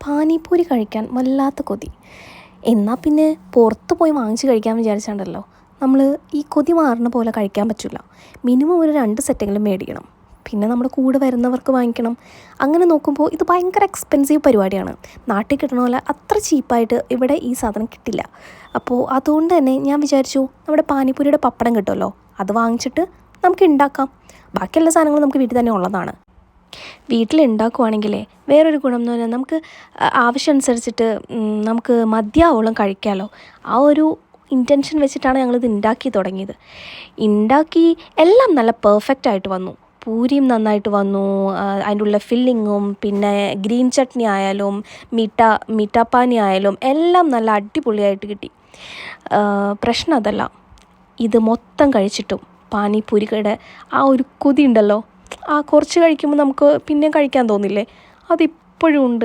പാനിപൂരി കഴിക്കാൻ വല്ലാത്ത കൊതി. എന്നാൽ പിന്നെ പുറത്ത് പോയി വാങ്ങിച്ച് കഴിക്കാൻ വിചാരിച്ചാണ്ടല്ലോ, നമ്മൾ ഈ കൊതി മാറുന്ന പോലെ കഴിക്കാൻ പറ്റില്ല. മിനിമം ഒരു 2 സെറ്റെങ്കിലും മേടിക്കണം. പിന്നെ നമ്മുടെ കൂടെ വരുന്നവർക്ക് വാങ്ങിക്കണം. അങ്ങനെ നോക്കുമ്പോൾ ഇത് ഭയങ്കര എക്സ്പെൻസീവ് പരിപാടിയാണ്. നാട്ടിൽ കിട്ടണ പോലെ അത്ര ചീപ്പായിട്ട് ഇവിടെ ഈ സാധനം കിട്ടില്ല. അപ്പോൾ അതുകൊണ്ട് തന്നെ ഞാൻ വിചാരിച്ചു, നമ്മുടെ പാനിപൂരിയുടെ പപ്പടം കിട്ടുമല്ലോ, അത് വാങ്ങിച്ചിട്ട് നമുക്ക് ഉണ്ടാക്കാം. ബാക്കിയെല്ലാ സാധനങ്ങളും നമുക്ക് വീട്ടിൽ തന്നെ ഉള്ളതാണ്. വീട്ടിലുണ്ടാക്കുവാണെങ്കിലേ വേറൊരു ഗുണം എന്ന് പറഞ്ഞാൽ നമുക്ക് ആവശ്യം അനുസരിച്ചിട്ട് നമുക്ക് മതിയാവോളം കഴിക്കാമല്ലോ. ആ ഒരു ഇൻറ്റൻഷൻ വെച്ചിട്ടാണ് ഞങ്ങളിത് ഉണ്ടാക്കി തുടങ്ങിയത്. ഉണ്ടാക്കി എല്ലാം നല്ല പെർഫെക്റ്റായിട്ട് വന്നു. പൂരിയും നന്നായിട്ട് വന്നു, അതിൻ്റെ ഉള്ള ഫില്ലിങ്ങും പിന്നെ ഗ്രീൻ ചട്നി ആയാലും മീഠാപ്പാനി ആയാലും എല്ലാം നല്ല അടിപൊളിയായിട്ട് കിട്ടി. പ്രശ്നം അതല്ല, ഇത് മൊത്തം കഴിച്ചിട്ടും പാനിപൂരിയുടെ ആ ഒരു കൊതി ഉണ്ടല്ലോ, ആ കുറച്ച് കഴിക്കുമ്പോൾ നമുക്ക് പിന്നെയും കഴിക്കാൻ തോന്നില്ലേ, അതിപ്പോഴും ഉണ്ട്.